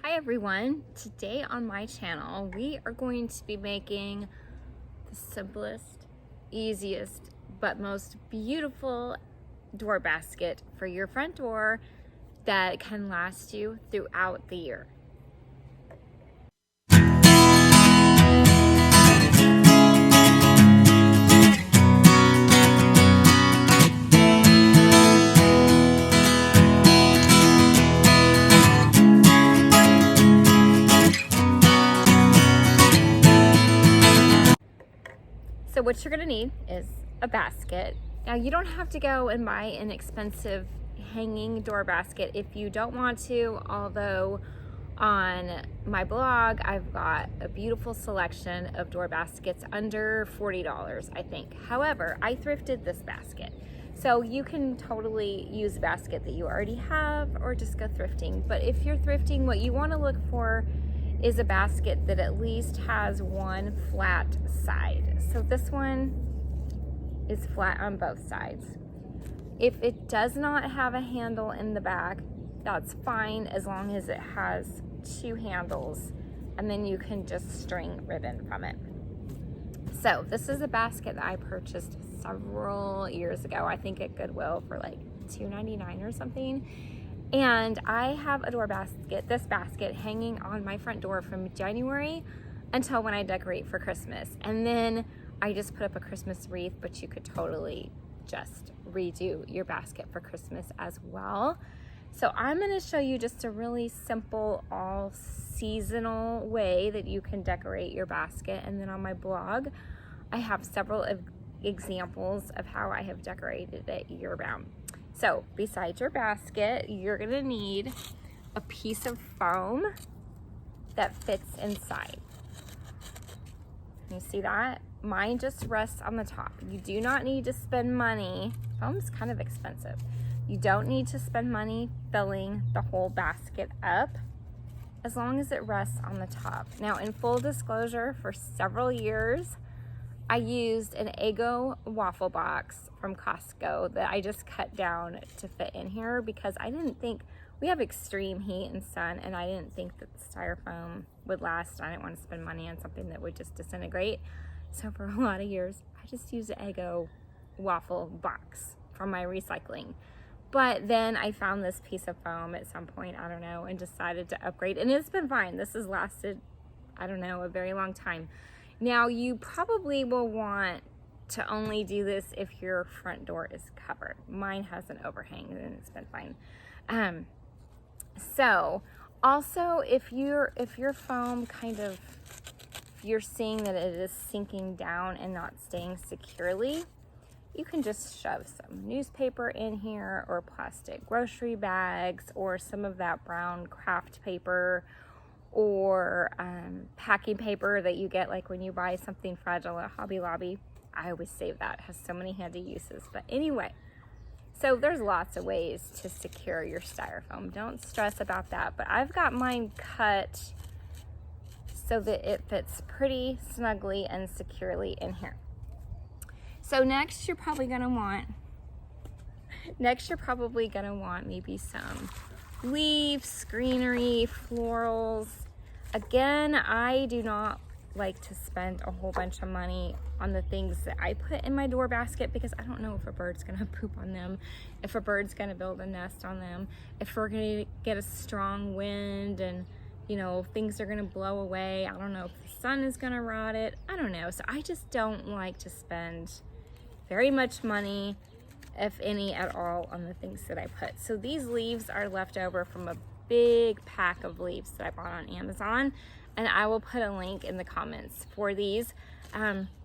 Hi everyone, today on my channel we are going to be making the simplest, easiest, but most beautiful door basket for your front door that can last you throughout the year. So what you're gonna need is a basket. Now you don't have to go and buy an expensive hanging door basket if you don't want to, although on my blog I've got a beautiful selection of door baskets under $40, I think. However, I thrifted this basket. So you can totally use a basket that you already have or just go thrifting. But if you're thrifting, what you want to look for is a basket that at least has one flat side. So this one is flat on both sides. If it does not have a handle in the back, that's fine as long as it has two handles, and then you can just string ribbon from it. So this is a basket that I purchased several years ago, I think at Goodwill for like $2.99 or something. And I have a door basket, this basket, hanging on my front door from January until when I decorate for Christmas. And then I just put up a Christmas wreath, but you could totally just redo your basket for Christmas as well. So I'm gonna show you just a really simple, all seasonal way that you can decorate your basket. And then on my blog, I have several examples of how I have decorated it year round. So besides your basket, you're gonna need a piece of foam that fits inside. You see that? Mine just rests on the top. You do not need to spend money. Foam's kind of expensive. You don't need to spend money filling the whole basket up as long as it rests on the top. Now, in full disclosure, for several years, I used an Eggo waffle box from Costco that I just cut down to fit in here because I didn't think, we have extreme heat and sun, and I didn't think that the styrofoam would last. I didn't want to spend money on something that would just disintegrate. So for a lot of years, I just used an Eggo waffle box from my recycling. But then I found this piece of foam at some point, I don't know, and decided to upgrade. And it's been fine. This has lasted, I don't know, a very long time. Now, you probably will want to only do this if your front door is covered. Mine has an overhang and it's been fine. So also, if your foam kind of, if you're seeing that it is sinking down and not staying securely, you can just shove some newspaper in here or plastic grocery bags or some of that brown craft paper or packing paper that you get like when you buy something fragile at Hobby Lobby. I always save that. It has so many handy uses. But anyway, so there's lots of ways to secure your styrofoam. Don't stress about that. But I've got mine cut so that it fits pretty snugly and securely in here. So next you're probably gonna want maybe some leaves, greenery, florals. Again, I do not like to spend a whole bunch of money on the things that I put in my door basket because I don't know if a bird's gonna poop on them, if a bird's gonna build a nest on them, if we're gonna get a strong wind and things are gonna blow away. I don't know if the sun is gonna rot it. I don't know. So I just don't like to spend very much money, if any at all, on the things that I put. So these leaves are left over from a big pack of leaves that I bought on Amazon, and I will put a link in the comments for these.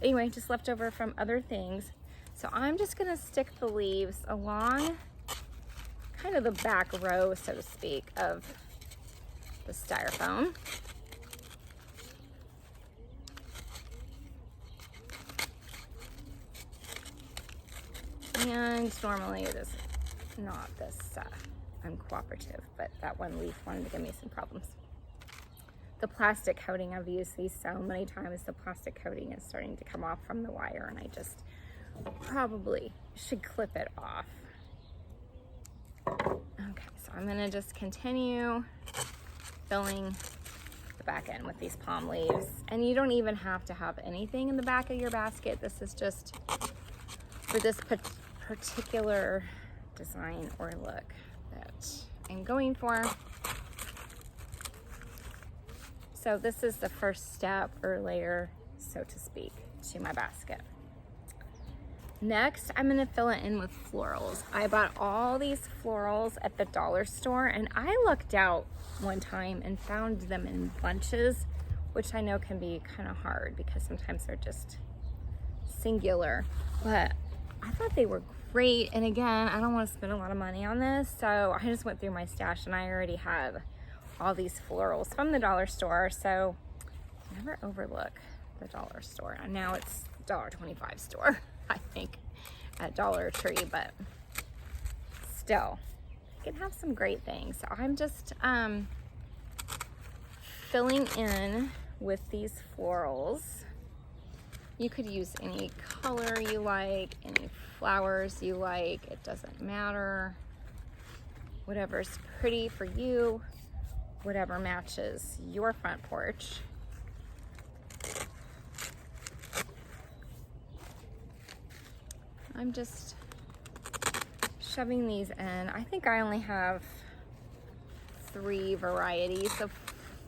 Anyway, just left over from other things. So I'm just gonna stick the leaves along kind of the back row, so to speak, of the styrofoam. And normally it is not this uncooperative, but that one leaf wanted to give me some problems. The plastic coating, I've used these so many times, the plastic coating is starting to come off from the wire, and I just probably should clip it off. Okay, so I'm gonna just continue filling the back end with these palm leaves. And you don't even have to have anything in the back of your basket. This is just for this particular design or look that I'm going for. So this is the first step or layer, so to speak, to my basket. Next, I'm gonna fill it in with florals. I bought all these florals at the dollar store, and I lucked out one time and found them in bunches, which I know can be kind of hard because sometimes they're just singular, but I thought they were great. And again, I don't want to spend a lot of money on this, so I just went through my stash and I already have all these florals from the dollar store. So never overlook the dollar store. And now it's $1.25 store, I think, at Dollar Tree, but still, you can have some great things. So I'm just filling in with these florals. You could use any color you like, any flowers you like, it doesn't matter. Whatever's pretty for you, whatever matches your front porch. I'm just shoving these in. I think I only have 3 varieties of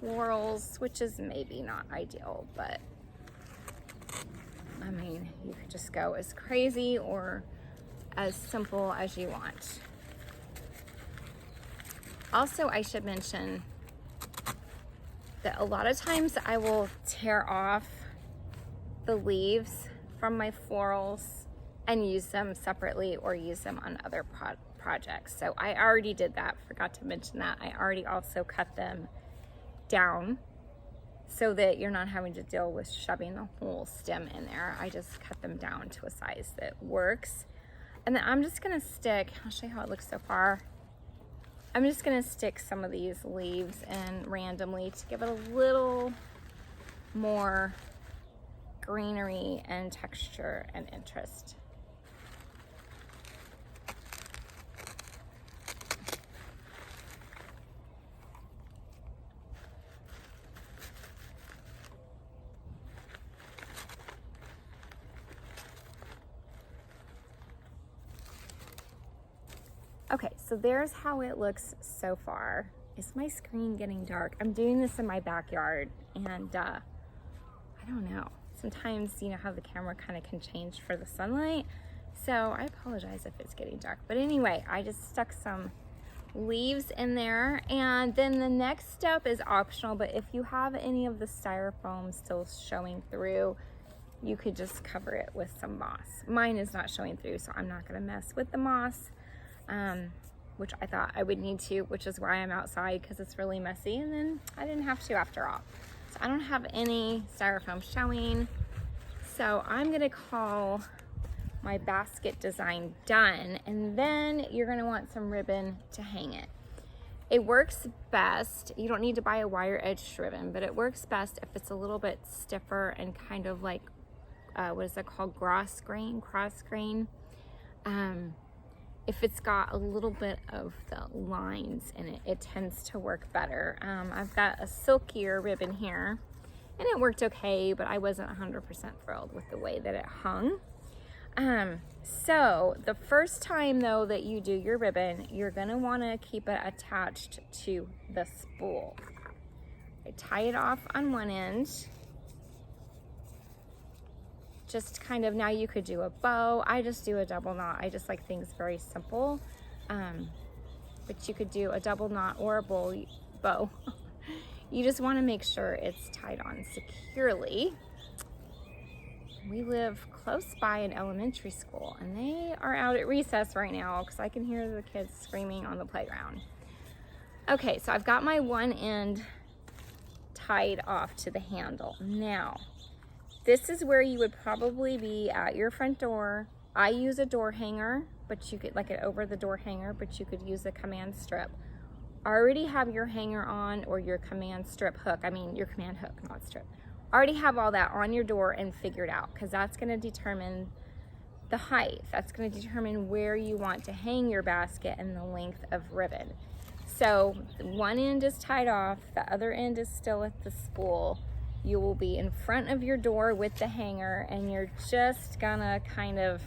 florals, which is maybe not ideal, but I mean, you could just go as crazy or as simple as you want. Also, I should mention that a lot of times I will tear off the leaves from my florals and use them separately or use them on other projects. So I already did that, forgot to mention that. I already also cut them down so that you're not having to deal with shoving the whole stem in there. I just cut them down to a size that works. And then I'm just gonna stick, I'll show you how it looks so far. I'm just gonna stick some of these leaves in randomly to give it a little more greenery and texture and interest. Okay, so there's how it looks so far. Is my screen getting dark? I'm doing this in my backyard, and I don't know. Sometimes, you know how the camera kind of can change for the sunlight. So I apologize if it's getting dark. But anyway, I just stuck some leaves in there. And then the next step is optional, but if you have any of the styrofoam still showing through, you could just cover it with some moss. Mine is not showing through, so I'm not gonna mess with the moss. Which I thought I would need to, which is why I'm outside, because it's really messy, and then I didn't have to after all. So I don't have any styrofoam showing. So I'm gonna call my basket design done, and then you're gonna want some ribbon to hang it. It works best, you don't need to buy a wire edged ribbon, but it works best if it's a little bit stiffer and kind of like, what is that called, cross grain. If it's got a little bit of the lines in it, it tends to work better. I've got a silkier ribbon here, and it worked okay, but I wasn't 100% thrilled with the way that it hung. So the first time though that you do your ribbon, you're gonna wanna keep it attached to the spool. I tie it off on one end. Just kind of, now you could do a bow. I just do a double knot. I just like things very simple. But you could do a double knot or a bow. You just want to make sure it's tied on securely. We live close by an elementary school, and they are out at recess right now because I can hear the kids screaming on the playground. Okay, so I've got my one end tied off to the handle. Now, this is where you would probably be at your front door. I use a door hanger, but you could, like, it over the door hanger, but you could use a command strip. Already have your hanger on, or your command strip hook. I mean, your command hook, not strip. Already have all that on your door and figured out, because that's gonna determine the height. That's gonna determine where you want to hang your basket and the length of ribbon. So one end is tied off, the other end is still at the spool. You will be in front of your door with the hanger, and you're just gonna kind of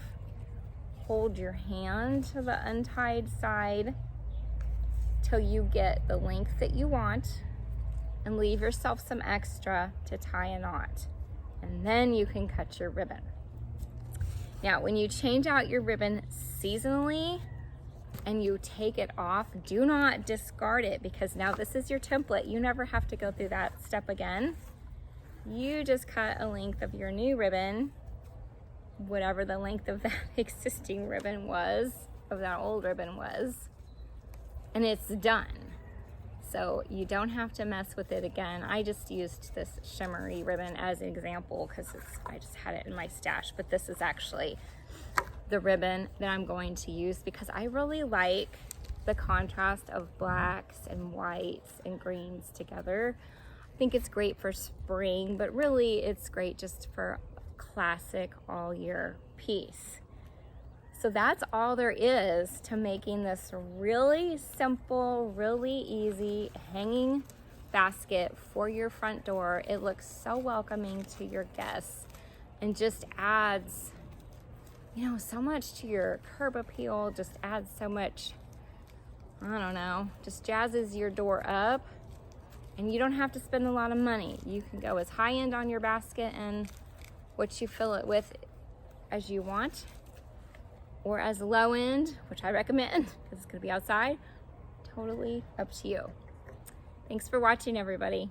hold your hand to the untied side till you get the length that you want, and leave yourself some extra to tie a knot. And then you can cut your ribbon. Now, when you change out your ribbon seasonally and you take it off, do not discard it, because now this is your template. You never have to go through that step again. You just cut a length of your new ribbon, whatever the length of that existing ribbon was, of that old ribbon was, and it's done. So you don't have to mess with it again. I just used this shimmery ribbon as an example because I just had it in my stash, but this is actually the ribbon that I'm going to use because I really like the contrast of blacks and whites and greens together. I think it's great for spring, but really it's great just for a classic all year piece. So that's all there is to making this really simple, really easy hanging basket for your front door. It looks so welcoming to your guests and just adds, you know, so much to your curb appeal, just adds so much, I don't know, just jazzes your door up. And you don't have to spend a lot of money. You can go as high end on your basket and what you fill it with as you want, or as low end, which I recommend because it's gonna be outside. Totally up to you. Thanks for watching, everybody.